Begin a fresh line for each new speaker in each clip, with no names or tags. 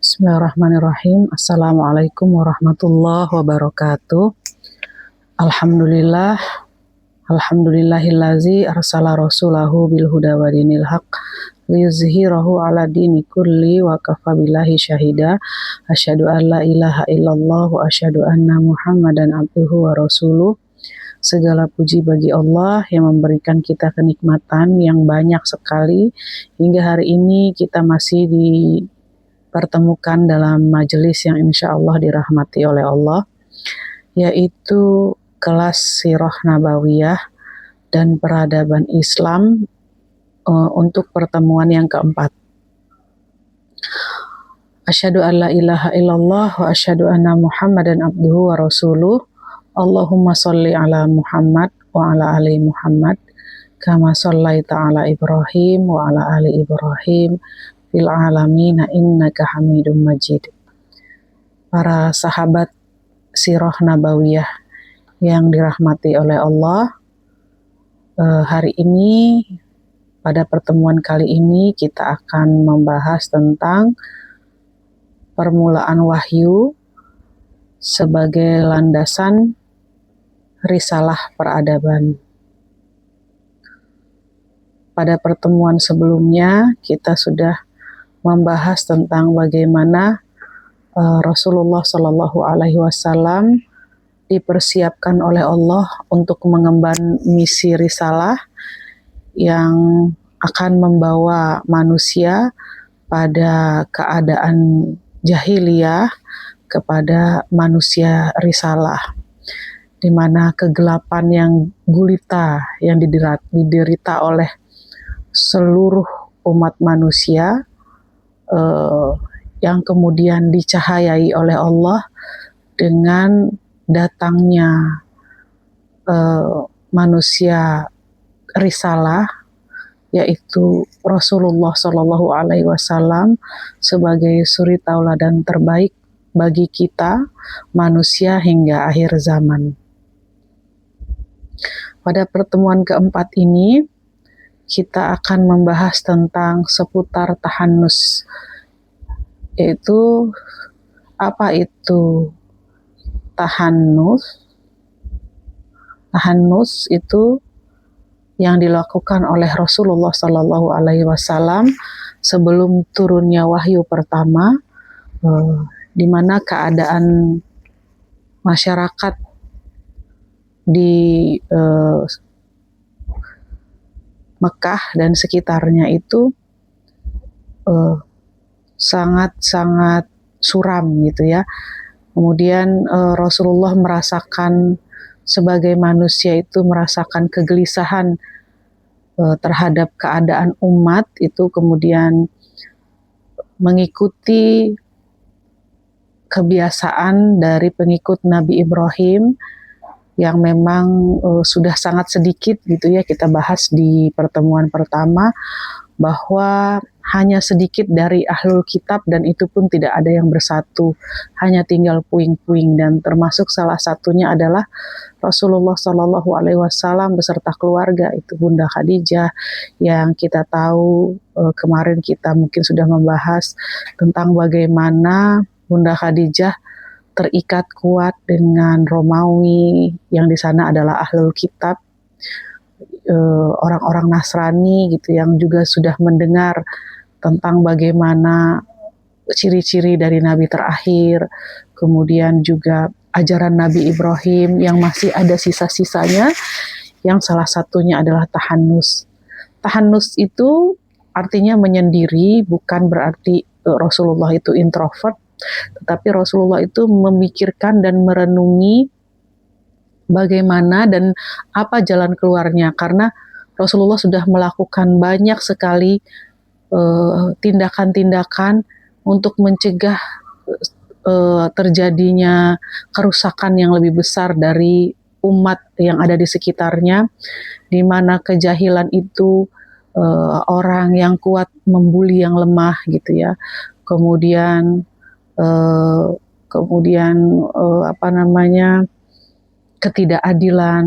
Bismillahirrahmanirrahim. Assalamualaikum warahmatullahi wabarakatuh. Alhamdulillah. Alhamdulillahillazi arsala rasulahu bil huda wa dinil haq liyuzhirahu ala dini kulli wa kafa billahi syahida. Asyhadu an la ilaha illallah wa asyhadu anna Muhammadan abduhu wa rasuluh. Segala puji bagi Allah yang memberikan kita kenikmatan yang banyak sekali hingga hari ini kita masih dipertemukan dalam majelis yang insya Allah dirahmati oleh Allah, yaitu kelas Sirah Nabawiyah dan peradaban Islam untuk pertemuan yang keempat. Asyhadu an la ilaha illallah wa asyhadu anna Muhammadan abduhu wa rasuluh. Allahumma sholli ala Muhammad wa ala ali Muhammad kama shallaita ala Ibrahim wa ala ali Ibrahim fil alamin innaka Hamidum Majid. Para sahabat Sirah Nabawiyah yang dirahmati oleh Allah, hari ini pada pertemuan kali ini kita akan membahas tentang permulaan wahyu sebagai landasan risalah peradaban. Pada pertemuan sebelumnya kita sudah membahas tentang bagaimana Rasulullah Shallallahu Alaihi Wasallam dipersiapkan oleh Allah untuk mengemban misi risalah yang akan membawa manusia pada keadaan jahiliyah kepada manusia risalah, di mana kegelapan yang gulita yang diderita oleh seluruh umat manusia yang kemudian dicahayai oleh Allah dengan datangnya manusia risalah, yaitu Rasulullah Shallallahu Alaihi Wasallam sebagai suri tauladan terbaik bagi kita manusia hingga akhir zaman. Pada pertemuan keempat ini kita akan membahas tentang seputar tahannus, yaitu apa itu tahannus. Tahannus itu yang dilakukan oleh Rasulullah Sallallahu Alaihi Wasallam sebelum turunnya wahyu pertama, di mana keadaan masyarakat di Mekah dan sekitarnya itu sangat-sangat suram gitu ya. Kemudian Rasulullah merasakan, sebagai manusia itu merasakan kegelisahan terhadap keadaan umat itu, kemudian mengikuti kebiasaan dari pengikut Nabi Ibrahim yang memang sudah sangat sedikit gitu ya. Kita bahas di pertemuan pertama bahwa hanya sedikit dari ahlul kitab dan itu pun tidak ada yang bersatu, hanya tinggal puing-puing, dan termasuk salah satunya adalah Rasulullah Shallallahu Alaihi Wasallam beserta keluarga, itu Bunda Khadijah, yang kita tahu kemarin kita mungkin sudah membahas tentang bagaimana Bunda Khadijah terikat kuat dengan Romawi yang di sana adalah ahlul kitab, orang-orang Nasrani gitu, yang juga sudah mendengar tentang bagaimana ciri-ciri dari Nabi terakhir, kemudian juga ajaran Nabi Ibrahim yang masih ada sisa-sisanya, yang salah satunya adalah tahannus. Tahannus itu artinya menyendiri, bukan berarti Rasulullah itu introvert, tetapi Rasulullah itu memikirkan dan merenungi bagaimana dan apa jalan keluarnya, karena Rasulullah sudah melakukan banyak sekali tindakan-tindakan untuk mencegah terjadinya kerusakan yang lebih besar dari umat yang ada di sekitarnya, di mana kejahilan itu orang yang kuat membuli yang lemah gitu ya. Kemudian ketidakadilan,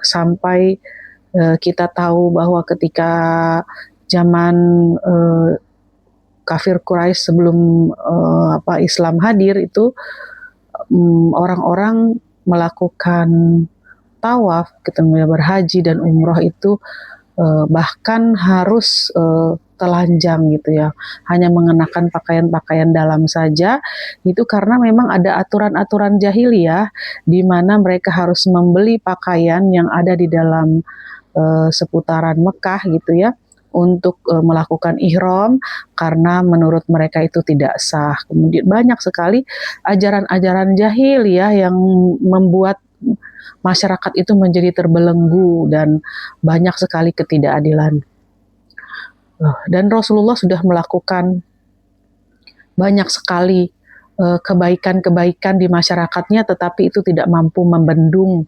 sampai kita tahu bahwa ketika zaman kafir Quraisy sebelum Islam hadir itu orang-orang melakukan tawaf, kemudian berhaji dan umroh itu bahkan harus telanjang gitu ya, hanya mengenakan pakaian-pakaian dalam saja, itu karena memang ada aturan-aturan jahiliyah di mana mereka harus membeli pakaian yang ada di dalam seputaran Mekah gitu ya, untuk melakukan ihram karena menurut mereka itu tidak sah. Kemudian banyak sekali ajaran-ajaran jahiliyah yang membuat masyarakat itu menjadi terbelenggu dan banyak sekali ketidakadilan. Dan Rasulullah sudah melakukan banyak sekali kebaikan-kebaikan di masyarakatnya, tetapi itu tidak mampu membendung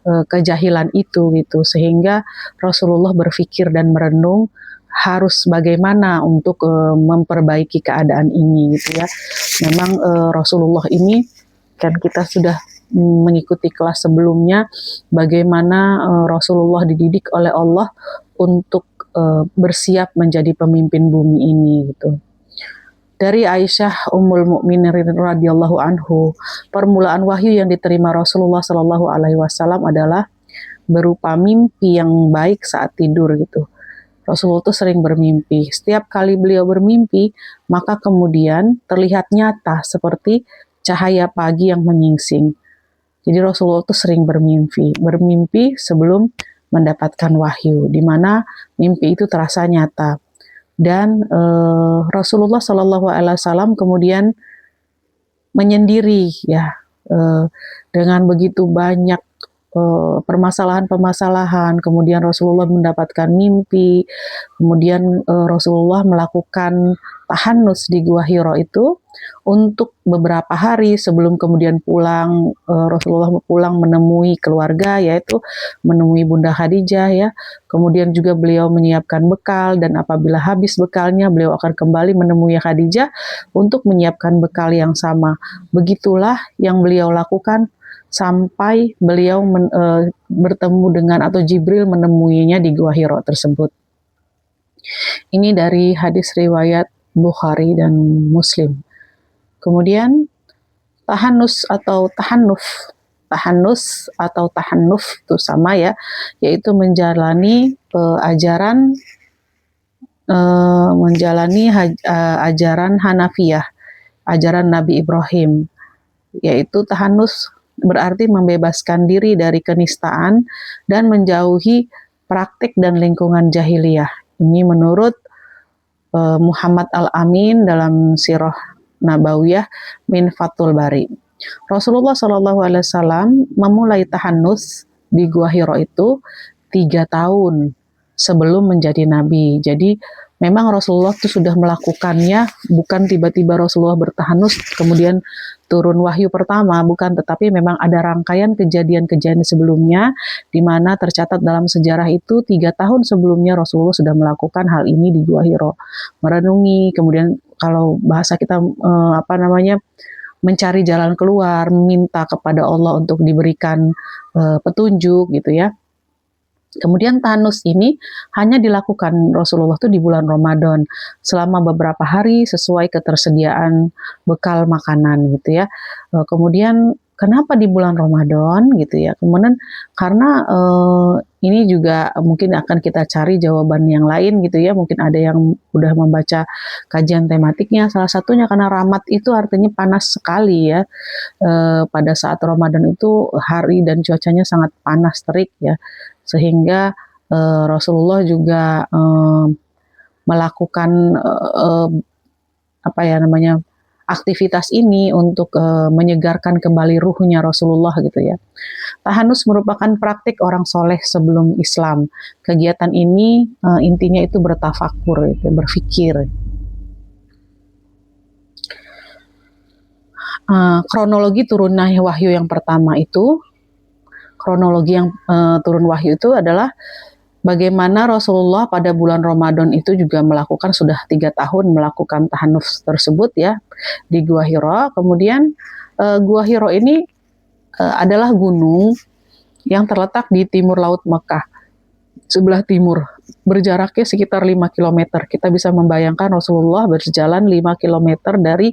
kejahilan itu gitu, sehingga Rasulullah berpikir dan merenung harus bagaimana untuk memperbaiki keadaan ini gitu ya. Memang Rasulullah ini kan kita sudah mengikuti kelas sebelumnya bagaimana Rasulullah dididik oleh Allah untuk bersiap menjadi pemimpin bumi ini gitu. Dari Aisyah Ummul Mukminin radhiyallahu anhu, permulaan wahyu yang diterima Rasulullah Shallallahu alaihi wasallam adalah berupa mimpi yang baik saat tidur gitu. Rasulullah itu sering bermimpi. Setiap kali beliau bermimpi, maka kemudian terlihat nyata seperti cahaya pagi yang menyingsing. Jadi Rasulullah itu sering bermimpi sebelum mendapatkan wahyu, di mana mimpi itu terasa nyata. Dan Rasulullah Shallallahu Alaihi Wasallam kemudian menyendiri ya, dengan begitu banyak permasalahan-permasalahan. Kemudian Rasulullah mendapatkan mimpi, kemudian Rasulullah melakukan tahannus di Gua Hiro itu untuk beberapa hari sebelum kemudian pulang. Rasulullah pulang menemui keluarga, yaitu menemui Bunda Khadijah ya. Kemudian juga beliau menyiapkan bekal, dan apabila habis bekalnya beliau akan kembali menemui Khadijah untuk menyiapkan bekal yang sama. Begitulah yang beliau lakukan sampai beliau bertemu dengan atau Jibril menemuinya di Gua Hiro tersebut. Ini dari hadis riwayat Bukhari dan Muslim. Kemudian tahannus atau tahannuf itu sama ya, yaitu menjalani ajaran Hanafiyah, ajaran Nabi Ibrahim, yaitu tahannus berarti membebaskan diri dari kenistaan dan menjauhi praktik dan lingkungan jahiliyah. Ini menurut Muhammad Al-Amin dalam Sirah Nabawiyah min Fathul Bari. Rasulullah SAW memulai tahannus di Gua Hiro itu 3 tahun sebelum menjadi nabi. Jadi memang Rasulullah itu sudah melakukannya, bukan tiba-tiba Rasulullah bertahanus kemudian turun wahyu pertama, bukan, tetapi memang ada rangkaian kejadian-kejadian sebelumnya di mana tercatat dalam sejarah itu 3 tahun sebelumnya Rasulullah sudah melakukan hal ini di Gua Hiro, merenungi, kemudian kalau bahasa kita mencari jalan keluar, minta kepada Allah untuk diberikan petunjuk gitu ya. Kemudian tahannus ini hanya dilakukan Rasulullah itu di bulan Ramadan selama beberapa hari sesuai ketersediaan bekal makanan gitu ya. Kemudian kenapa di bulan Ramadan gitu ya? Kemudian karena ini juga mungkin akan kita cari jawaban yang lain gitu ya. Mungkin ada yang udah membaca kajian tematiknya. Salah satunya karena Ramat itu artinya panas sekali ya. Pada saat Ramadan itu hari dan cuacanya sangat panas terik ya. Sehingga Rasulullah juga melakukan aktivitas ini untuk menyegarkan kembali ruhnya Rasulullah gitu ya. Tahannus merupakan praktik orang soleh sebelum Islam. Kegiatan ini intinya itu bertafakur, gitu, berfikir. Kronologi turunnya wahyu yang pertama itu, turun wahyu itu adalah bagaimana Rasulullah pada bulan Ramadan itu juga melakukan, sudah 3 tahun melakukan tahannus tersebut ya di Gua Hiro. Kemudian Gua Hiro ini adalah gunung yang terletak di timur laut Mekah. sebelah timur. Berjaraknya sekitar 5 kilometer. Kita bisa membayangkan Rasulullah berjalan 5 kilometer dari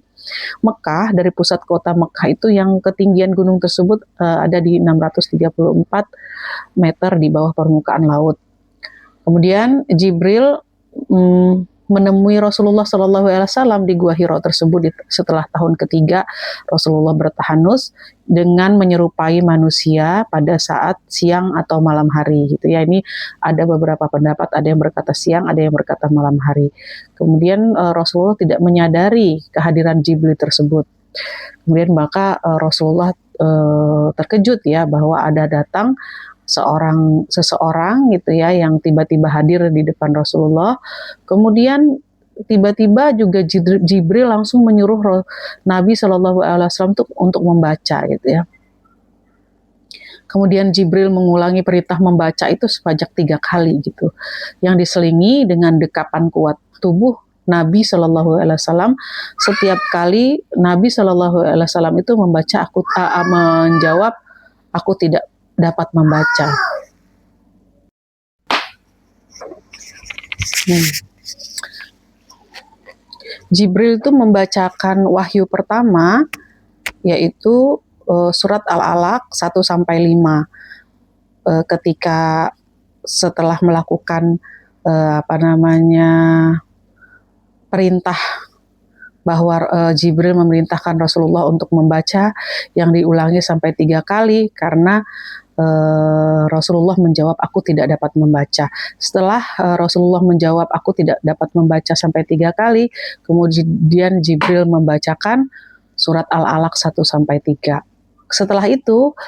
Mekah, dari pusat kota Mekah itu yang ketinggian gunung tersebut ada di 634 meter di bawah permukaan laut. Kemudian Jibril menemui Rasulullah SAW di Gua Hiro tersebut setelah tahun ketiga Rasulullah bertahanus dengan menyerupai manusia pada saat siang atau malam hari gitu ya. Ini ada beberapa pendapat, ada yang berkata siang, ada yang berkata malam hari. Kemudian Rasulullah tidak menyadari kehadiran Jibril tersebut. Kemudian maka Rasulullah terkejut ya bahwa ada datang seseorang gitu ya yang tiba-tiba hadir di depan Rasulullah. Kemudian tiba-tiba juga Jibril langsung menyuruh Nabi Shallallahu Alaihi Wasallam untuk membaca gitu ya. Kemudian Jibril mengulangi perintah membaca itu sebanyak 3 kali gitu, yang diselingi dengan dekapan kuat tubuh Nabi Shallallahu Alaihi Wasallam. Setiap kali Nabi Shallallahu Alaihi Wasallam itu menjawab, aku tidak dapat membaca. Jibril itu membacakan wahyu pertama, yaitu surat Al-Alaq 1-5. Ketika setelah melakukan perintah bahwa Jibril memerintahkan Rasulullah untuk membaca, yang diulangi sampai 3 kali karena Rasulullah menjawab, aku tidak dapat membaca. Setelah Rasulullah menjawab, aku tidak dapat membaca sampai 3 kali, kemudian Jibril membacakan surat Al-Alaq 1-3. Setelah itu,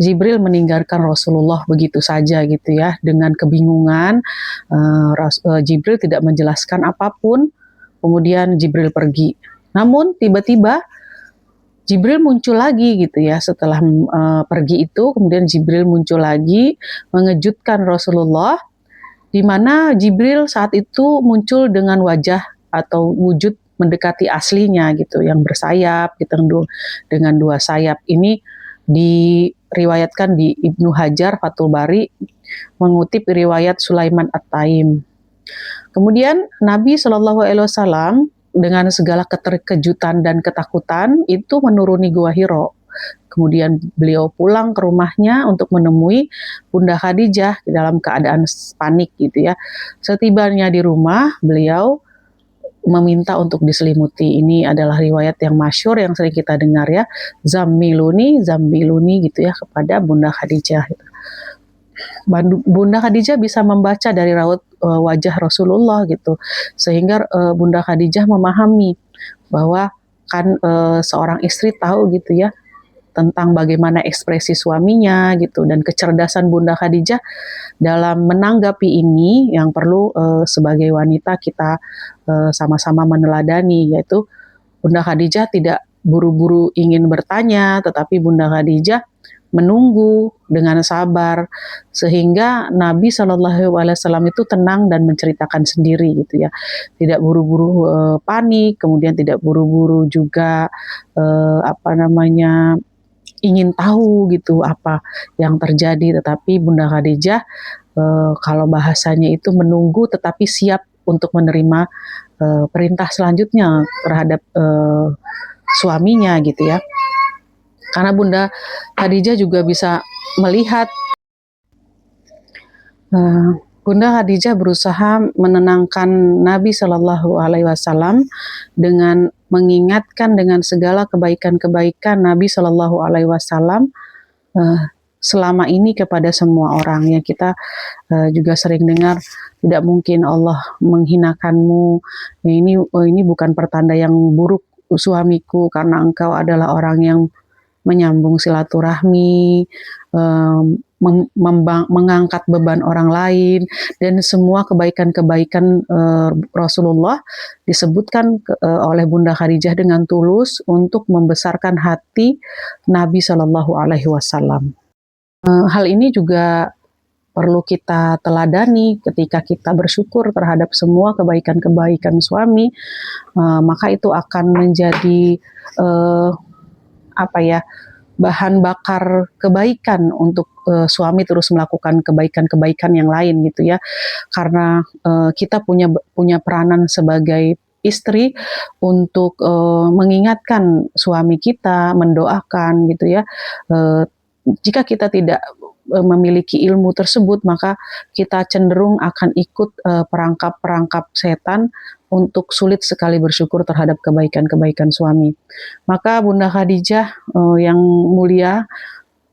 Jibril meninggalkan Rasulullah begitu saja gitu ya, dengan kebingungan. Jibril tidak menjelaskan apapun, kemudian Jibril pergi. Namun tiba-tiba Jibril muncul lagi gitu ya, setelah pergi itu kemudian Jibril muncul lagi mengejutkan Rasulullah, di mana Jibril saat itu muncul dengan wajah atau wujud mendekati aslinya gitu, yang bersayap gitu, dengan 2 sayap. Ini diriwayatkan di Ibnu Hajar Fathul Bari mengutip riwayat Sulaiman At-Taim. Kemudian Nabi Shallallahu Alaihi Wasallam dengan segala keterkejutan dan ketakutan itu menuruni Gua Hiro. Kemudian beliau pulang ke rumahnya untuk menemui Bunda Khadijah dalam keadaan panik gitu ya. Setibanya di rumah, beliau meminta untuk diselimuti. Ini adalah riwayat yang masyhur yang sering kita dengar ya, zammiluni gitu ya, kepada Bunda Khadijah. Bunda Khadijah bisa membaca dari raut wajah Rasulullah gitu, sehingga Bunda Khadijah memahami bahwa kan seorang istri tahu gitu ya tentang bagaimana ekspresi suaminya gitu, dan kecerdasan Bunda Khadijah dalam menanggapi ini yang perlu sebagai wanita kita sama-sama meneladani, yaitu Bunda Khadijah tidak buru-buru ingin bertanya, tetapi Bunda Khadijah menunggu dengan sabar sehingga Nabi Shallallahu Alaihi Wasallam itu tenang dan menceritakan sendiri gitu ya, tidak buru-buru panik, kemudian tidak buru-buru juga ingin tahu gitu apa yang terjadi, tetapi Bunda Khadijah kalau bahasanya itu menunggu tetapi siap untuk menerima perintah selanjutnya terhadap suaminya gitu ya. Karena Bunda Khadijah juga bisa melihat Bunda Khadijah berusaha menenangkan Nabi Shallallahu Alaihi Wasallam dengan mengingatkan dengan segala kebaikan-kebaikan Nabi Shallallahu Alaihi Wasallam selama ini kepada semua orang. Ya, kita juga sering dengar, tidak mungkin Allah menghinakanmu. Ya, ini bukan pertanda yang buruk suamiku, karena engkau adalah orang yang menyambung silaturahmi, mengangkat beban orang lain, dan semua kebaikan-kebaikan Rasulullah disebutkan oleh Bunda Khadijah dengan tulus untuk membesarkan hati Nabi Shallallahu Alaihi Wasallam. Hal ini juga perlu kita teladani ketika kita bersyukur terhadap semua kebaikan-kebaikan suami, maka itu akan menjadi bahan bakar kebaikan untuk suami terus melakukan kebaikan-kebaikan yang lain gitu ya. Karena kita punya peranan sebagai istri untuk mengingatkan suami kita, mendoakan gitu ya. Jika kita tidak memiliki ilmu tersebut, maka kita cenderung akan ikut perangkap-perangkap setan untuk sulit sekali bersyukur terhadap kebaikan-kebaikan suami. Maka Bunda Khadijah yang mulia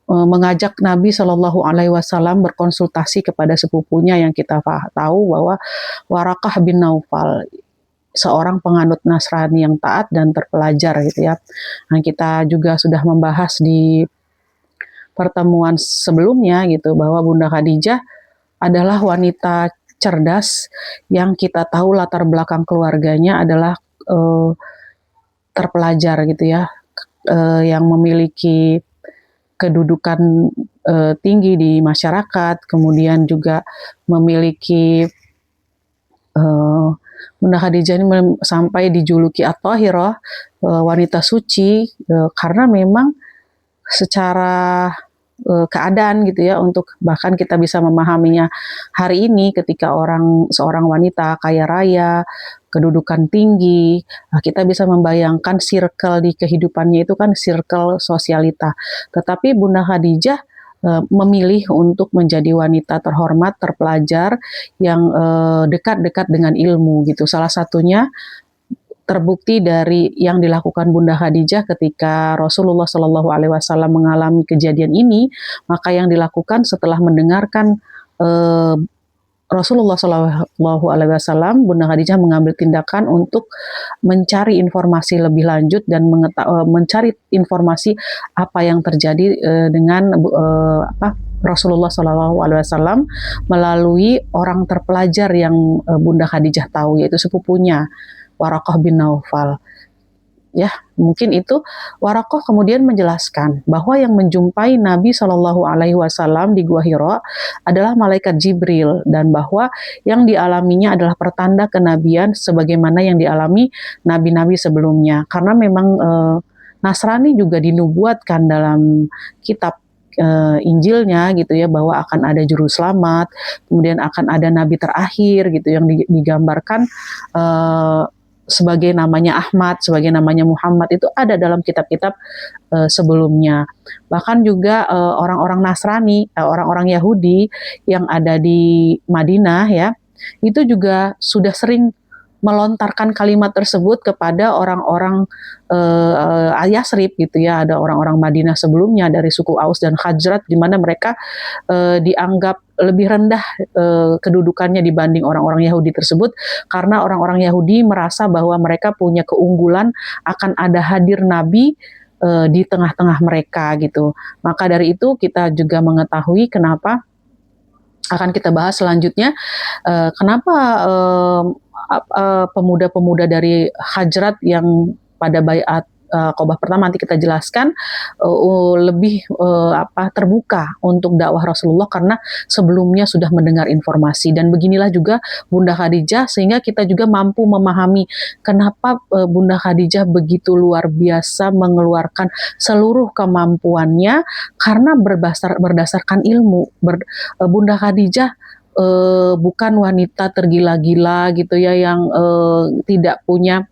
mengajak Nabi Shallallahu Alaihi Wasallam berkonsultasi kepada sepupunya yang kita tahu bahwa Warakah bin Naufal, seorang penganut Nasrani yang taat dan terpelajar gitu ya. Nah, kita juga sudah membahas di pertemuan sebelumnya gitu bahwa Bunda Khadijah adalah wanita cerdas yang kita tahu latar belakang keluarganya adalah terpelajar gitu ya, yang memiliki kedudukan tinggi di masyarakat, kemudian juga memiliki Bunda Khadijah ini sampai dijuluki At-Thahirah, wanita suci, karena memang secara keadaan gitu ya, untuk bahkan kita bisa memahaminya hari ini ketika seorang wanita kaya raya, kedudukan tinggi, kita bisa membayangkan circle di kehidupannya itu kan circle sosialita. Tetapi Bunda Khadijah memilih untuk menjadi wanita terhormat, terpelajar yang dekat-dekat dengan ilmu gitu. Salah satunya terbukti dari yang dilakukan Bunda Khadijah ketika Rasulullah Shallallahu Alaihi Wasallam mengalami kejadian ini, maka yang dilakukan setelah mendengarkan Rasulullah Shallallahu Alaihi Wasallam, Bunda Khadijah mengambil tindakan untuk mencari informasi lebih lanjut dan mencari informasi apa yang terjadi dengan Rasulullah Shallallahu Alaihi Wasallam melalui orang terpelajar yang Bunda Khadijah tahu, yaitu sepupunya Warakah bin Naufal. Ya, mungkin itu Warakah kemudian menjelaskan bahwa yang menjumpai Nabi Shallallahu Alaihi Wasallam di Gua Hira adalah malaikat Jibril, dan bahwa yang dialaminya adalah pertanda kenabian sebagaimana yang dialami nabi-nabi sebelumnya. Karena memang Nasrani juga dinubuatkan dalam kitab Injilnya gitu ya, bahwa akan ada juru selamat, kemudian akan ada nabi terakhir gitu yang digambarkan sebagai namanya Ahmad, sebagai namanya Muhammad, itu ada dalam kitab-kitab sebelumnya. Bahkan juga orang-orang Nasrani, orang-orang Yahudi yang ada di Madinah ya, itu juga sudah sering melontarkan kalimat tersebut kepada orang-orang Yasrib gitu ya. Ada orang-orang Madinah sebelumnya dari suku Aus dan Khazraj, di mana mereka dianggap lebih rendah kedudukannya dibanding orang-orang Yahudi tersebut, karena orang-orang Yahudi merasa bahwa mereka punya keunggulan akan ada hadir Nabi di tengah-tengah mereka gitu. Maka dari itu kita juga mengetahui kenapa akan kita bahas selanjutnya, kenapa pemuda-pemuda dari Hajrat yang pada baiat Qobah pertama nanti kita jelaskan lebih terbuka untuk dakwah Rasulullah karena sebelumnya sudah mendengar informasi. Dan beginilah juga Bunda Khadijah, sehingga kita juga mampu memahami kenapa Bunda Khadijah begitu luar biasa mengeluarkan seluruh kemampuannya karena berdasarkan ilmu. Bunda Khadijah bukan wanita tergila-gila gitu ya, yang tidak punya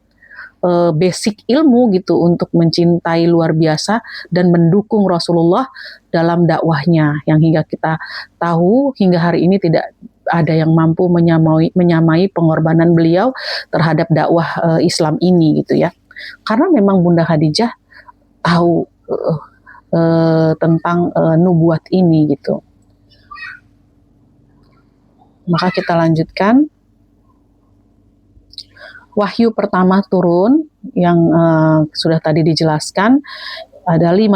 basic ilmu gitu untuk mencintai luar biasa dan mendukung Rasulullah dalam dakwahnya, yang hingga kita tahu hingga hari ini tidak ada yang mampu menyamai pengorbanan beliau terhadap dakwah Islam ini gitu ya. Karena memang Bunda Khadijah tahu tentang nubuat ini gitu. Maka kita lanjutkan. Wahyu pertama turun yang sudah tadi dijelaskan, ada 5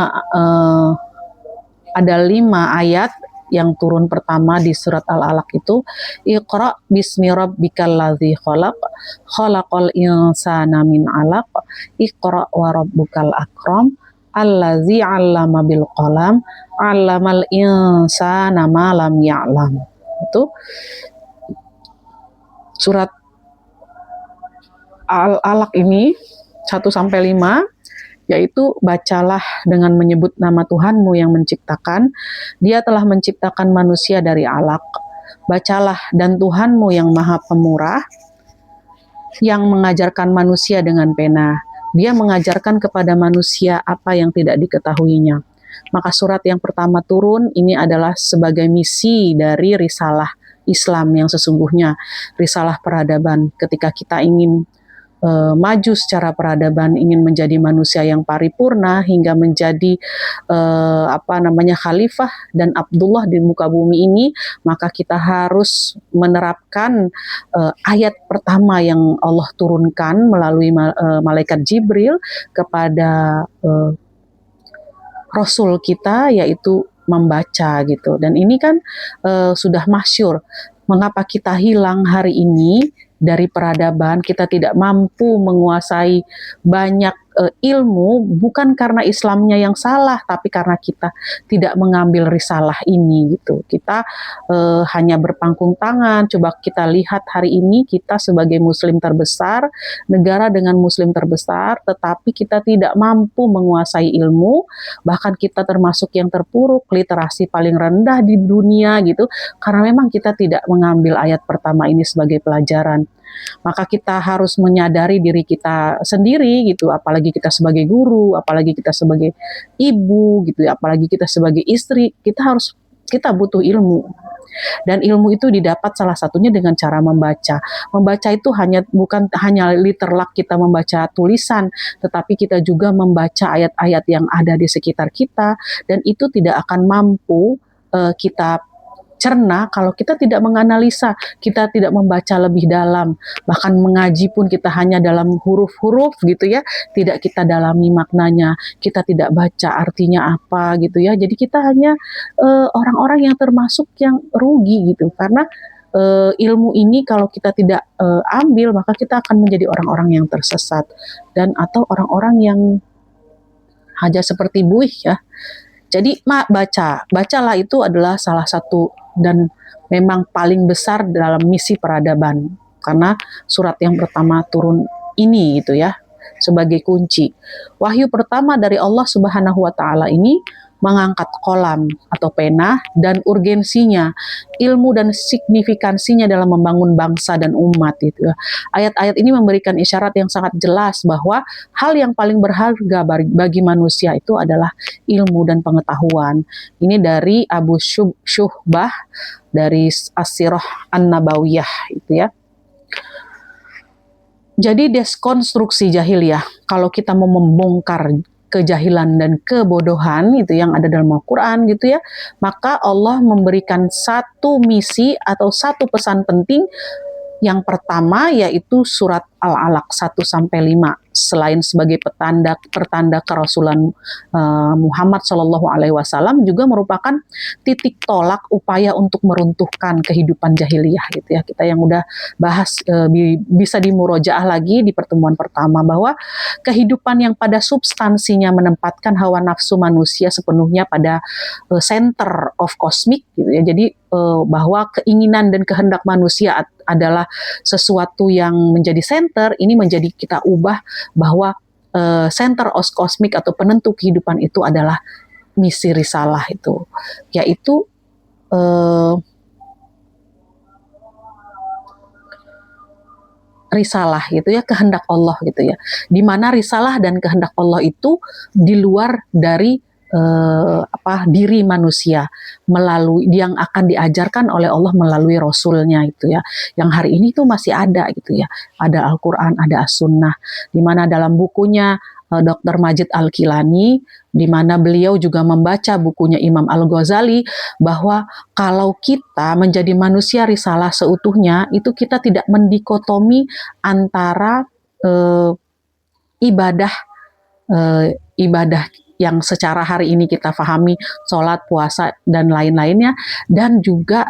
ayat yang turun pertama di surat Al-Alaq itu. Iqra bismi rabbikal ladzi khalaq, khalaqal insana min 'alaq, iqra wa rabbukal akram, allazi 'allama bil qalam, 'allamal insana ma lam ya'lam. Itu surat Al-Alaq ini 1-5 yaitu bacalah dengan menyebut nama Tuhanmu yang menciptakan. Dia telah menciptakan manusia dari alaq. Bacalah, dan Tuhanmu yang maha pemurah, yang mengajarkan manusia dengan pena. Dia mengajarkan kepada manusia apa yang tidak diketahuinya. Maka surat yang pertama turun ini adalah sebagai misi dari risalah Islam yang sesungguhnya, risalah peradaban. Ketika kita ingin maju secara peradaban, ingin menjadi manusia yang paripurna hingga menjadi khalifah dan Abdullah di muka bumi ini, maka kita harus menerapkan ayat pertama yang Allah turunkan melalui malaikat Jibril kepada Rasul kita, yaitu membaca gitu. Dan ini kan sudah masyhur. Mengapa kita hilang hari ini dari peradaban, kita tidak mampu menguasai banyak ilmu, bukan karena Islamnya yang salah, tapi karena kita tidak mengambil risalah ini gitu. Kita hanya berpangku tangan. Coba kita lihat hari ini kita sebagai muslim terbesar, negara dengan muslim terbesar, tetapi kita tidak mampu menguasai ilmu, bahkan kita termasuk yang terpuruk, literasi paling rendah di dunia gitu, karena memang kita tidak mengambil ayat pertama ini sebagai pelajaran. Maka kita harus menyadari diri kita sendiri gitu, apalagi kita sebagai guru, apalagi kita sebagai ibu gitu, apalagi kita sebagai istri, kita butuh ilmu. Dan ilmu itu didapat salah satunya dengan cara membaca. Membaca itu bukan hanya literlek kita membaca tulisan, tetapi kita juga membaca ayat-ayat yang ada di sekitar kita, dan itu tidak akan mampu kita cerna kalau kita tidak menganalisa, kita tidak membaca lebih dalam. Bahkan mengaji pun kita hanya dalam huruf-huruf gitu ya, tidak kita dalami maknanya, kita tidak baca artinya apa gitu ya. Jadi kita hanya orang-orang yang termasuk yang rugi gitu, karena ilmu ini kalau kita tidak ambil, maka kita akan menjadi orang-orang yang tersesat, dan atau orang-orang yang hanya seperti buih ya. Jadi bacalah, itu adalah salah satu dan memang paling besar dalam misi peradaban, karena surat yang pertama turun ini gitu ya, sebagai kunci. Wahyu pertama dari Allah Subhanahu wa taala ini mengangkat kolam atau pena, dan urgensinya, ilmu dan signifikansinya dalam membangun bangsa dan umat gitu. Ayat-ayat ini memberikan isyarat yang sangat jelas bahwa hal yang paling berharga bagi manusia itu adalah ilmu dan pengetahuan. Ini dari Abu Syuhbah dari As-Sirah An-Nabawiyah itu ya. Jadi deskonstruksi jahiliyah, kalau kita mau membongkar kejahilan dan kebodohan itu yang ada dalam Al-Quran gitu ya, maka Allah memberikan satu misi atau satu pesan penting. Yang pertama yaitu surat Al-Alaq 1-5, selain sebagai pertanda kerasulan Muhammad SAW, juga merupakan titik tolak upaya untuk meruntuhkan kehidupan jahiliyah gitu ya. Kita yang udah bahas bisa dimurojaah lagi di pertemuan pertama, bahwa kehidupan yang pada substansinya menempatkan hawa nafsu manusia sepenuhnya pada center of cosmic gitu ya. Jadi bahwa keinginan dan kehendak manusia adalah sesuatu yang menjadi center, ini menjadi kita ubah bahwa center of cosmic atau penentu kehidupan itu adalah misi risalah itu, yaitu risalah gitu ya, kehendak Allah gitu ya, di mana risalah dan kehendak Allah itu di luar dari diri manusia, melalui yang akan diajarkan oleh Allah melalui Rasulnya itu ya, yang hari ini tuh masih ada gitu ya, ada Al-Quran, ada As-Sunnah, di mana dalam bukunya Dr. Majid Al-Kilani, di mana beliau juga membaca bukunya Imam Al-Ghazali, bahwa kalau kita menjadi manusia risalah seutuhnya, itu kita tidak mendikotomi antara ibadah yang secara hari ini kita pahami, sholat, puasa, dan lain-lainnya, dan juga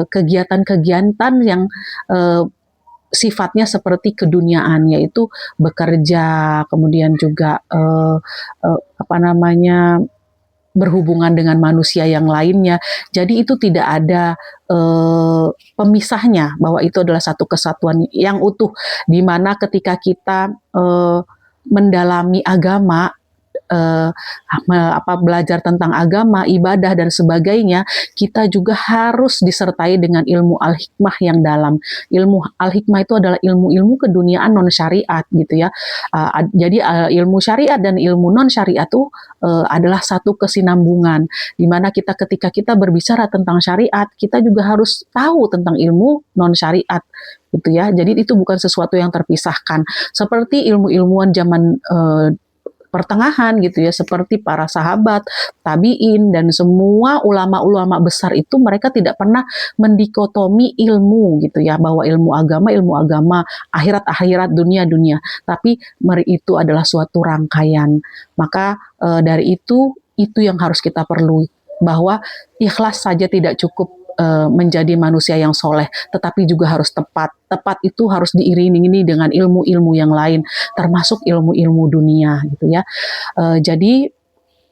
kegiatan-kegiatan yang sifatnya seperti keduniaan, yaitu bekerja, kemudian juga berhubungan dengan manusia yang lainnya. Jadi itu tidak ada pemisahnya, bahwa itu adalah satu kesatuan yang utuh, di mana ketika kita mendalami agama, belajar tentang agama, ibadah dan sebagainya, kita juga harus disertai dengan ilmu al-hikmah yang dalam. Ilmu al-hikmah itu adalah ilmu-ilmu keduniaan non syariat gitu ya. Jadi ilmu syariat dan ilmu non syariat itu adalah satu kesinambungan, di mana ketika kita berbicara tentang syariat, kita juga harus tahu tentang ilmu non syariat gitu ya. Jadi itu bukan sesuatu yang terpisahkan. Seperti ilmu-ilmuwan zaman pertengahan gitu ya, seperti para sahabat, tabiin dan semua ulama-ulama besar itu, mereka tidak pernah mendikotomi ilmu gitu ya, bahwa ilmu agama, akhirat, dunia, tapi itu adalah suatu rangkaian. Maka dari itu yang harus kita perlu, bahwa ikhlas saja tidak cukup menjadi manusia yang soleh, tetapi juga harus tepat. Tepat itu harus diiringi dengan ilmu-ilmu yang lain, termasuk ilmu-ilmu dunia gitu ya. Jadi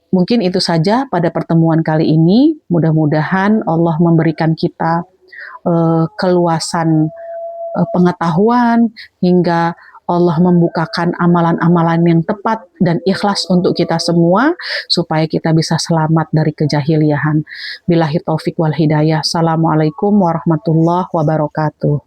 mungkin itu saja pada pertemuan kali ini. Mudah-mudahan Allah memberikan kita keluasan pengetahuan, hingga Allah membukakan amalan-amalan yang tepat dan ikhlas untuk kita semua, supaya kita bisa selamat dari kejahiliahan. Billahi taufik wal hidayah. Assalamualaikum warahmatullahi wabarakatuh.